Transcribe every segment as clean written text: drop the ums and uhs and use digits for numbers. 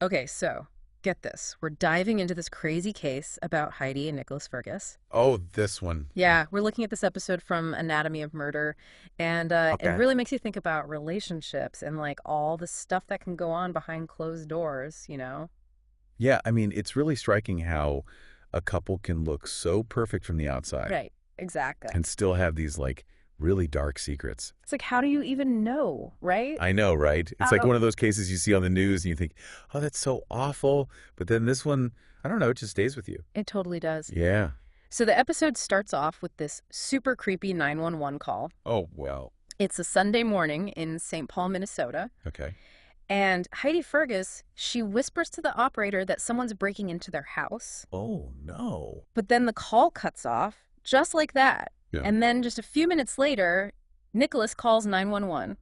Okay, so get this. We're diving into this crazy case about Heidi and Nicholas Fergus. Oh, this one. Yeah, we're looking at this episode from Anatomy of Murder, and it Okay. really makes you think about relationships and like all the stuff that can go on behind closed doors, you know? Yeah, I mean, it's really striking how a couple can look so perfect from the outside Right, exactly. and still have these, like, really dark secrets. It's like, how do you even know, right? I know, right? It's like Oh, one of those cases you see on the news and you think, oh, that's so awful. But then this one, I don't know, it just stays with you. it totally does. Yeah. So the episode starts off with this super creepy 911 call. Oh, well. It's a Sunday morning in St. Paul, Minnesota. Okay. And Heidi Furkus, she whispers to the operator that someone's breaking into their house. Oh, no. But then the call cuts off, just like that. Yeah. And then just a few minutes later, Nicholas calls 911.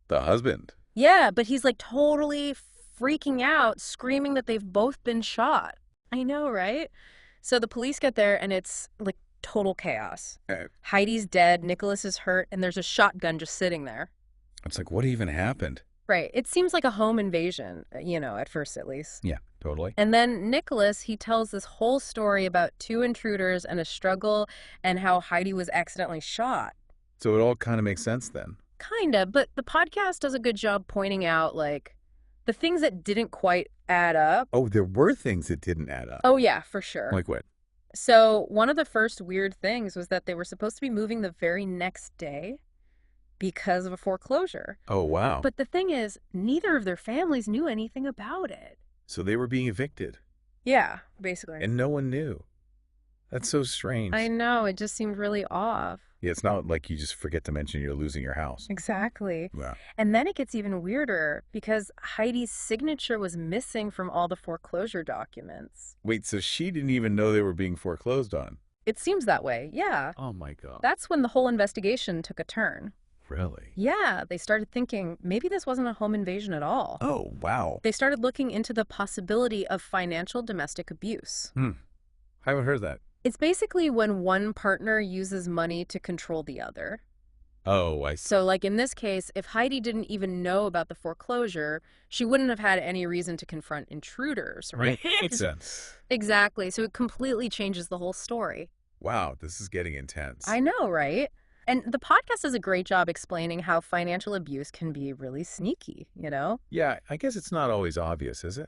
The husband. Yeah, but he's like totally freaking out, screaming that they've both been shot. I know, right? So the police get there and it's like total chaos. Heidi's dead, Nicholas is hurt, and there's a shotgun just sitting there. It's like, what even happened? Right. It seems like a home invasion, at first at least. Yeah, totally. And then Nicholas, he tells this whole story about two intruders and a struggle and how Heidi was accidentally shot. So it all kind of makes sense then. Kinda, but the podcast does a good job pointing out, like, the things that didn't quite add up. Oh, there were things that didn't add up. Oh, yeah, for sure. Like what? So one of the first weird things was that they were supposed to be moving the very next day because of a foreclosure. Oh, wow. But the thing is, neither of their families knew anything about it. So they were being evicted Yeah, basically. and no one knew. That's so strange. I know, it just seemed really off. Yeah, it's not like you just forget to mention you're losing your house. Exactly. Yeah. And then it gets even weirder because Heidi's signature was missing from all the foreclosure documents. Wait, so she didn't even know they were being foreclosed on? It seems that way, yeah. Oh my God. That's when the whole investigation took a turn. Really? Yeah, they started thinking maybe this wasn't a home invasion at all. Oh, wow. They started looking into the possibility of financial domestic abuse. I haven't heard that. It's basically when one partner uses money to control the other. Oh, I see. So, like in this case, if Heidi didn't even know about the foreclosure, she wouldn't have had any reason to confront intruders, right? Makes sense. Exactly. So it completely changes the whole story. Wow, this is getting intense. I know, right? And the podcast does a great job explaining how financial abuse can be really sneaky, you know? Yeah, I guess it's not always obvious, is it?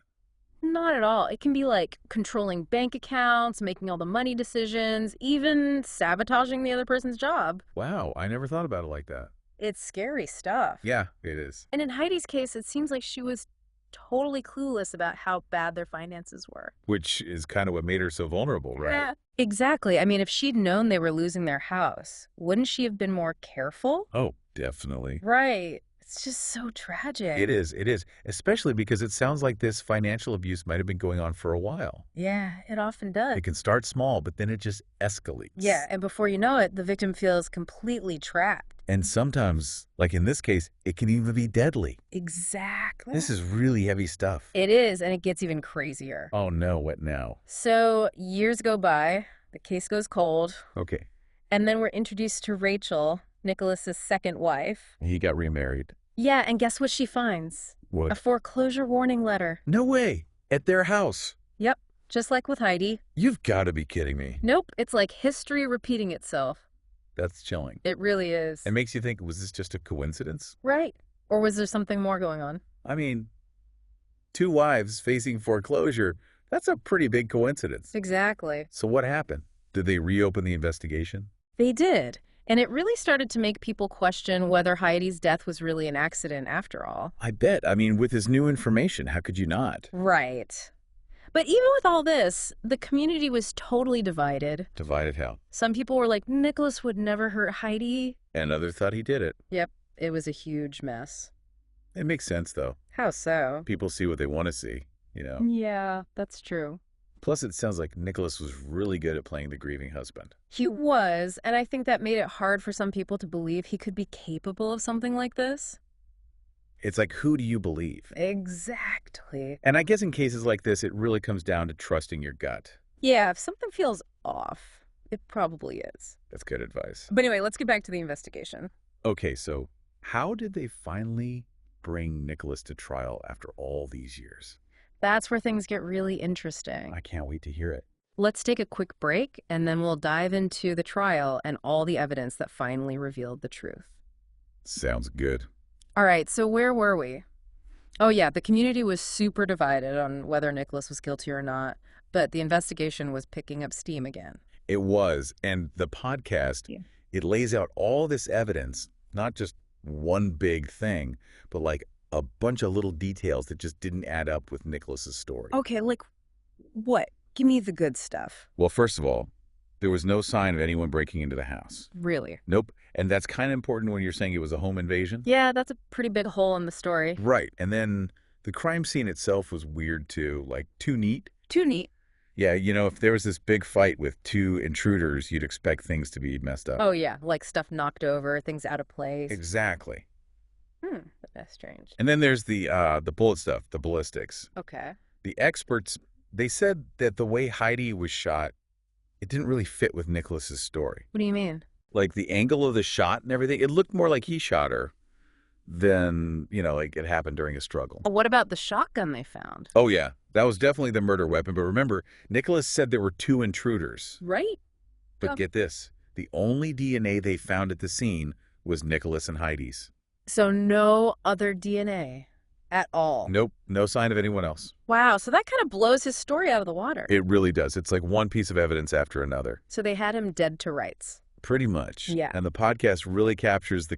Not at all. It can be like controlling bank accounts, making all the money decisions, even sabotaging the other person's job. Wow, I never thought about it like that. It's scary stuff. Yeah, it is. And in Heidi's case, it seems like she was totally clueless about how bad their finances were. Which is kind of what made her so vulnerable, right? Yeah. Exactly. I mean, if she'd known they were losing their house, wouldn't she have been more careful? Oh, definitely. Right. It's just so tragic. It is. It is. Especially because it sounds like this financial abuse might have been going on for a while. Yeah, it often does. It can start small, but then it just escalates. Yeah, and before you know it, the victim feels completely trapped. And sometimes, like in this case, it can even be deadly. Exactly. This is really heavy stuff. It is, and it gets even crazier. Oh no, what now? So years go by, the case goes cold, Okay. and then we're introduced to Rachel, Nicholas's second wife. He got remarried. Yeah, and guess what she finds? A What? foreclosure warning letter. No way. At their house. Yep, just like with Heidi. You've got to be kidding me. Nope, it's like history repeating itself. That's chilling. It really is. It makes you think, was this just a coincidence? Right. Or was there something more going on? I mean, two wives facing foreclosure, that's a pretty big coincidence. Exactly. So what happened? Did they reopen the investigation? They did. And it really started to make people question whether Heidi's death was really an accident after all. I bet. I mean, with this new information, how could you not? Right. But even with all this, the community was totally divided. Divided how? Some people were like, Nicholas would never hurt Heidi. And others thought he did it. Yep, it was a huge mess. It makes sense, though. How so? People see what they want to see, you know? Yeah, that's true. Plus, it sounds like Nicholas was really good at playing the grieving husband. He was, and I think that made it hard for some people to believe he could be capable of something like this. It's like, who do you believe? Exactly. And I guess in cases like this, it really comes down to trusting your gut. Yeah, if something feels off, it probably is. That's good advice. But anyway, let's get back to the investigation. Okay, so how did they finally bring Nicholas to trial after all these years? That's where things get really interesting. I can't wait to hear it. Let's take a quick break, and then we'll dive into the trial and all the evidence that finally revealed the truth. Sounds good. All right, so where were we? Oh, yeah, the community was super divided on whether Nicholas was guilty or not, but the investigation was picking up steam again. It was. And the podcast, Yeah. it lays out all this evidence, not just one big thing, but like a bunch of little details that just didn't add up with Nicholas's story. Okay, like what? Give me the good stuff. Well, first of all, there was no sign of anyone breaking into the house. Really? Nope. And that's kind of important when you're saying it was a home invasion. Yeah, that's a pretty big hole in the story. Right. And then the crime scene itself was weird too, like too neat. Too neat. Yeah, if there was this big fight with two intruders, you'd expect things to be messed up. Oh, yeah, like stuff knocked over, things out of place. Exactly. That's strange. And then there's the bullet stuff, the ballistics. Okay. The experts, they said that the way Heidi was shot, it didn't really fit with Nicholas's story. What do you mean? Like the angle of the shot and everything, it looked more like he shot her than, like it happened during a struggle. What about the shotgun they found? Oh, yeah. That was definitely the murder weapon. But remember, Nicholas said there were two intruders. Right. But get this, the only DNA they found at the scene was Nicholas and Heidi's. So no other DNA at all? Nope, no sign of anyone else. Wow, so that kind of blows his story out of the water. It really does. It's like one piece of evidence after another. So they had him dead to rights. Pretty much. Yeah. And the podcast really captures the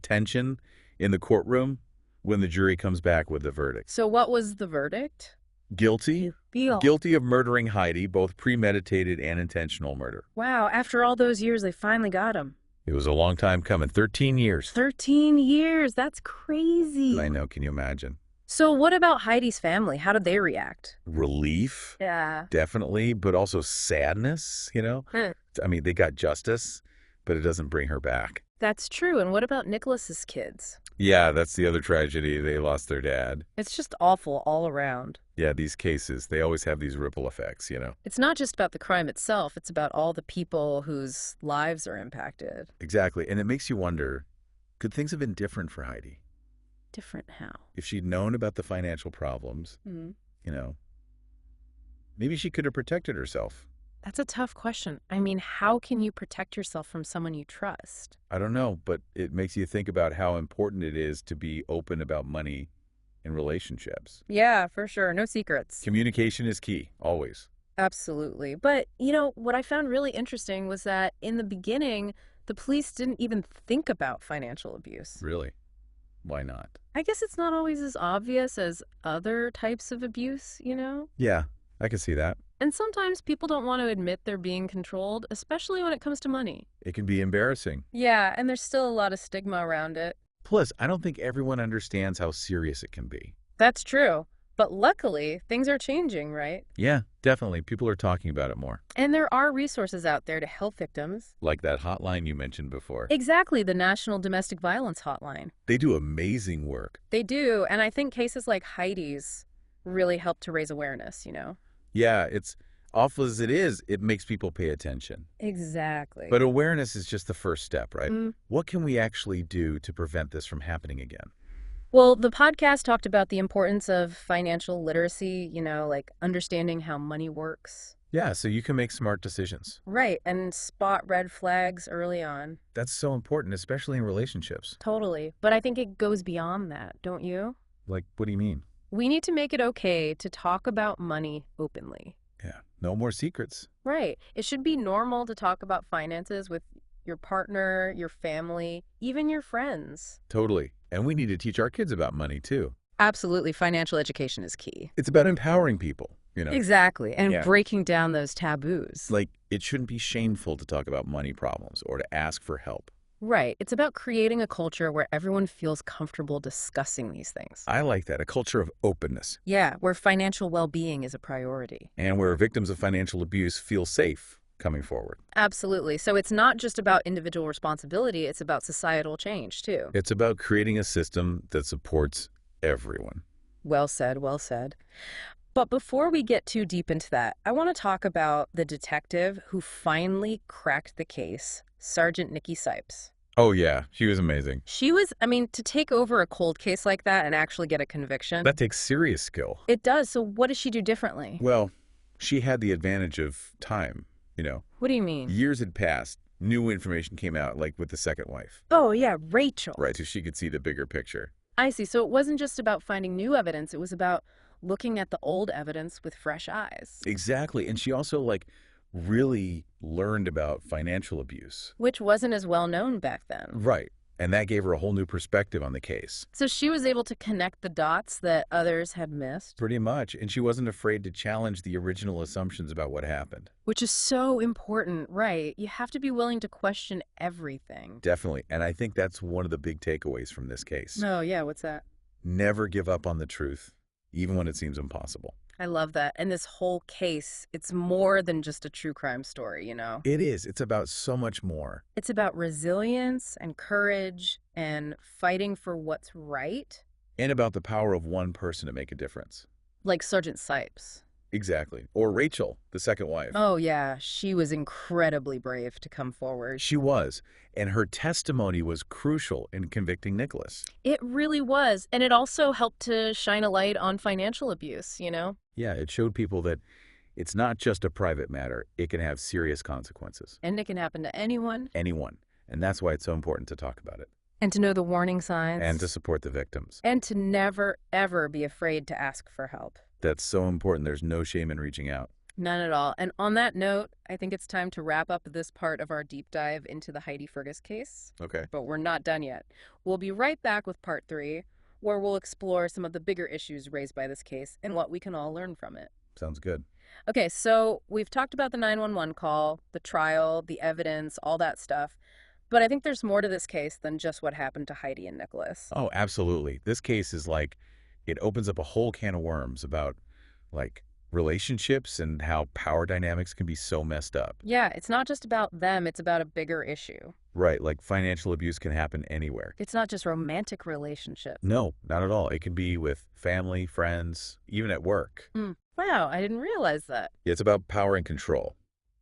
tension in the courtroom when the jury comes back with the verdict. So what was the verdict? Guilty. Guilty of murdering Heidi, both premeditated and intentional murder. Wow, after all those years, they finally got him. It was a long time coming, 13 years. 13 years, that's crazy. I know, can you imagine? So what about Heidi's family? How did they react? Relief, Yeah. definitely, but also sadness, I mean, they got justice, but it doesn't bring her back. That's true. And what about Nicholas's kids? Yeah, that's the other tragedy. They lost their dad. It's just awful all around. Yeah, these cases, they always have these ripple effects, It's not just about the crime itself. It's about all the people whose lives are impacted. Exactly. And it makes you wonder, could things have been different for Heidi? Different how? If she'd known about the financial problems, maybe she could have protected herself. That's a tough question. I mean, how can you protect yourself from someone you trust? I don't know, but it makes you think about how important it is to be open about money in relationships. Yeah, for sure. No secrets. Communication is key, always. Absolutely. But, what I found really interesting was that in the beginning, the police didn't even think about financial abuse. Really? Why not? I guess it's not always as obvious as other types of abuse, Yeah, I can see that. And sometimes people don't want to admit they're being controlled, especially when it comes to money. It can be embarrassing. Yeah, and there's still a lot of stigma around it. Plus, I don't think everyone understands how serious it can be. That's true. But luckily, things are changing, right? Yeah, definitely. People are talking about it more. And there are resources out there to help victims. Like that hotline you mentioned before. Exactly, the National Domestic Violence Hotline. They do amazing work. They do, and I think cases like Heidi's really help to raise awareness, Yeah, it's awful as it is, it makes people pay attention. Exactly. But awareness is just the first step, right? Mm. What can we actually do to prevent this from happening again? Well, the podcast talked about the importance of financial literacy, like understanding how money works. Yeah, so you can make smart decisions. Right, and spot red flags early on. That's so important, especially in relationships. Totally. But I think it goes beyond that, don't you? Like, what do you mean? We need to make it okay to talk about money openly. Yeah, no more secrets. Right. It should be normal to talk about finances with your partner, your family, even your friends. Totally. And we need to teach our kids about money, too. Absolutely. Financial education is key. It's about empowering people, Exactly. And Yeah. breaking down those taboos. Like, it shouldn't be shameful to talk about money problems or to ask for help. Right. It's about creating a culture where everyone feels comfortable discussing these things. I like that, a culture of openness. Yeah, where financial well-being is a priority. And where victims of financial abuse feel safe coming forward. Absolutely. So it's not just about individual responsibility, it's about societal change, too. It's about creating a system that supports everyone. Well said, well said. But before we get too deep into that, I want to talk about the detective who finally cracked the case, Sergeant Nikki Sipes. Oh, yeah. She was amazing. She was, I mean, to take over a cold case like that and actually get a conviction. That takes serious skill. It does. So what does she do differently? Well, she had the advantage of time, you know. What do you mean? Years had passed. New information came out, like with the second wife. Oh, yeah, Rachel. Right, so she could see the bigger picture. I see. So it wasn't just about finding new evidence. It was about looking at the old evidence with fresh eyes. Exactly. And she also, like, really learned about financial abuse. Which wasn't as well known back then. Right. And that gave her a whole new perspective on the case. So she was able to connect the dots that others had missed. Pretty much. And she wasn't afraid to challenge the original assumptions about what happened. Which is so important, right? You have to be willing to question everything. Definitely. And I think that's one of the big takeaways from this case. Oh, yeah, what's that? Never give up on the truth, even when it seems impossible. I love that. And this whole case, it's more than just a true crime story, you know? It is. It's about so much more. It's about resilience and courage and fighting for what's right. And about the power of one person to make a difference. Like Sergeant Sipes. Exactly. Or Rachel, the second wife. Oh, yeah. She was incredibly brave to come forward. She was. And her testimony was crucial in convicting Nicholas. It really was. And it also helped to shine a light on financial abuse, you know? Yeah, it showed people that it's not just a private matter. It can have serious consequences. And it can happen to anyone. Anyone. And that's why it's so important to talk about it. And to know the warning signs. And to support the victims. And to never, ever be afraid to ask for help. That's so important. There's no shame in reaching out. None at all. And on that note, I think it's time to wrap up this part of our deep dive into the Heidi Furkus case. Okay. But we're not done yet. We'll be right back with part 3, where we'll explore some of the bigger issues raised by this case and what we can all learn from it. Sounds good. Okay, so we've talked about the 911 call, the trial, the evidence, all that stuff. But I think there's more to this case than just what happened to Heidi and Nicholas. Oh, absolutely. This case is like, it opens up a whole can of worms about, like, relationships and how power dynamics can be so messed up. Yeah, it's not just about them, it's about a bigger issue. Right, like financial abuse can happen anywhere. It's not just romantic relationships. No, not at all. It can be with family, friends, even at work. Wow, I didn't realize that. It's about power and control.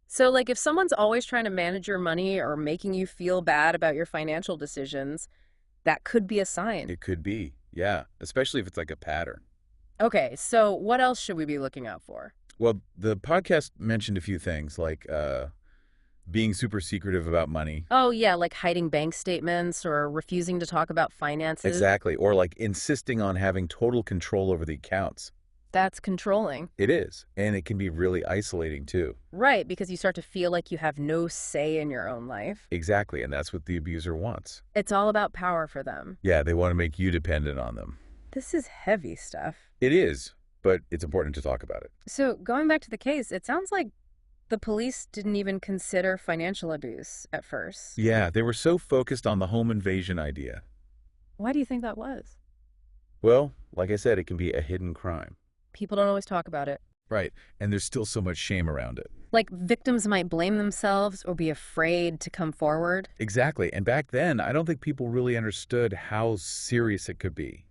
So, like, if someone's always trying to manage your money or making you feel bad about your financial decisions, that could be a sign. It could be, yeah, especially if it's like a pattern. Okay, so what else should we be looking out for? Well, the podcast mentioned a few things, like being super secretive about money. Oh, yeah, like hiding bank statements or refusing to talk about finances. Exactly, or like insisting on having total control over the accounts. That's controlling. It is, and it can be really isolating too. Right, because you start to feel like you have no say in your own life. Exactly, and that's what the abuser wants. It's all about power for them. Yeah, they want to make you dependent on them. This is heavy stuff. It is, but it's important to talk about it. So, going back to the case, it sounds like the police didn't even consider financial abuse at first. Yeah, they were so focused on the home invasion idea. Why do you think that was? Well, like I said, it can be a hidden crime. People don't always talk about it. Right, and there's still so much shame around it. Like, victims might blame themselves or be afraid to come forward. Exactly, and back then, I don't think people really understood how serious it could be.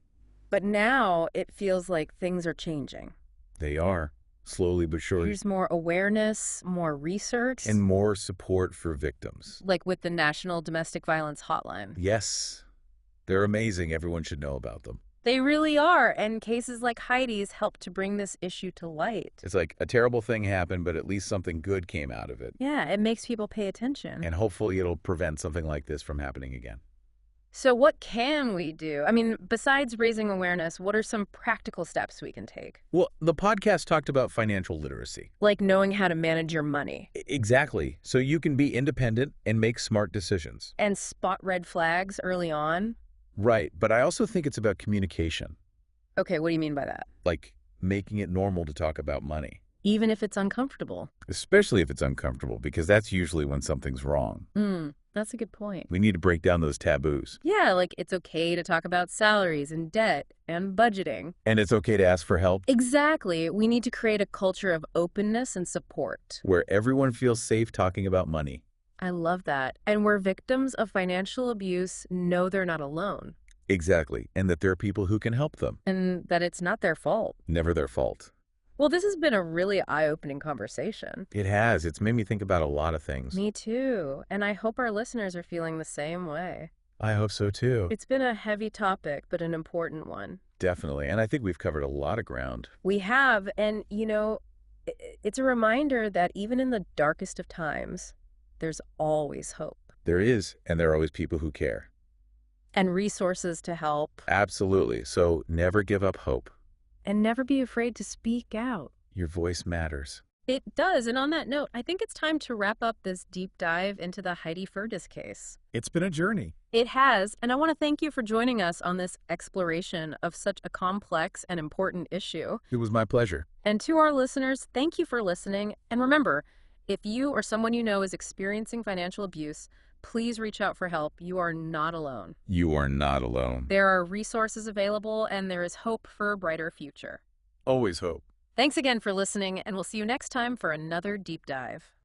But now it feels like things are changing. They are, slowly but surely. There's more awareness, more research. And more support for victims. Like with the National Domestic Violence Hotline. Yes, they're amazing. Everyone should know about them. They really are, and cases like Heidi's help to bring this issue to light. It's like a terrible thing happened, but at least something good came out of it. Yeah, it makes people pay attention. And hopefully it'll prevent something like this from happening again. So what can we do? I mean, besides raising awareness, what are some practical steps we can take? Well, the podcast talked about financial literacy. Like knowing how to manage your money. Exactly. So you can be independent and make smart decisions. And spot red flags early on. Right. But I also think it's about communication. Okay, what do you mean by that? Like making it normal to talk about money. Even if it's uncomfortable. Especially if it's uncomfortable, because that's usually when something's wrong. That's a good point. We need to break down those taboos. Yeah, like it's okay to talk about salaries and debt and budgeting. And it's okay to ask for help. Exactly. We need to create a culture of openness and support. Where everyone feels safe talking about money. I love that. And where victims of financial abuse know they're not alone. Exactly. And that there are people who can help them. And that it's not their fault. Never their fault. Well, this has been a really eye-opening conversation. It has. It's made me think about a lot of things. Me too. And I hope our listeners are feeling the same way. I hope so too. It's been a heavy topic, but an important one. Definitely. And I think we've covered a lot of ground. We have, and it's a reminder that even in the darkest of times, there's always hope. There is, and there are always people who care. And resources to help. Absolutely. So never give up hope. And never be afraid to speak out. Your voice matters. It does. And on that note, I think it's time to wrap up this deep dive into the Heidi Furkus case. It's been a journey. It has. And I want to thank you for joining us on this exploration of such a complex and important issue. It was my pleasure. And to our listeners, thank you for listening. And remember, if you or someone you know is experiencing financial abuse, please reach out for help. You are not alone. You are not alone. There are resources available, and there is hope for a brighter future. Always hope. Thanks again for listening, and we'll see you next time for another deep dive.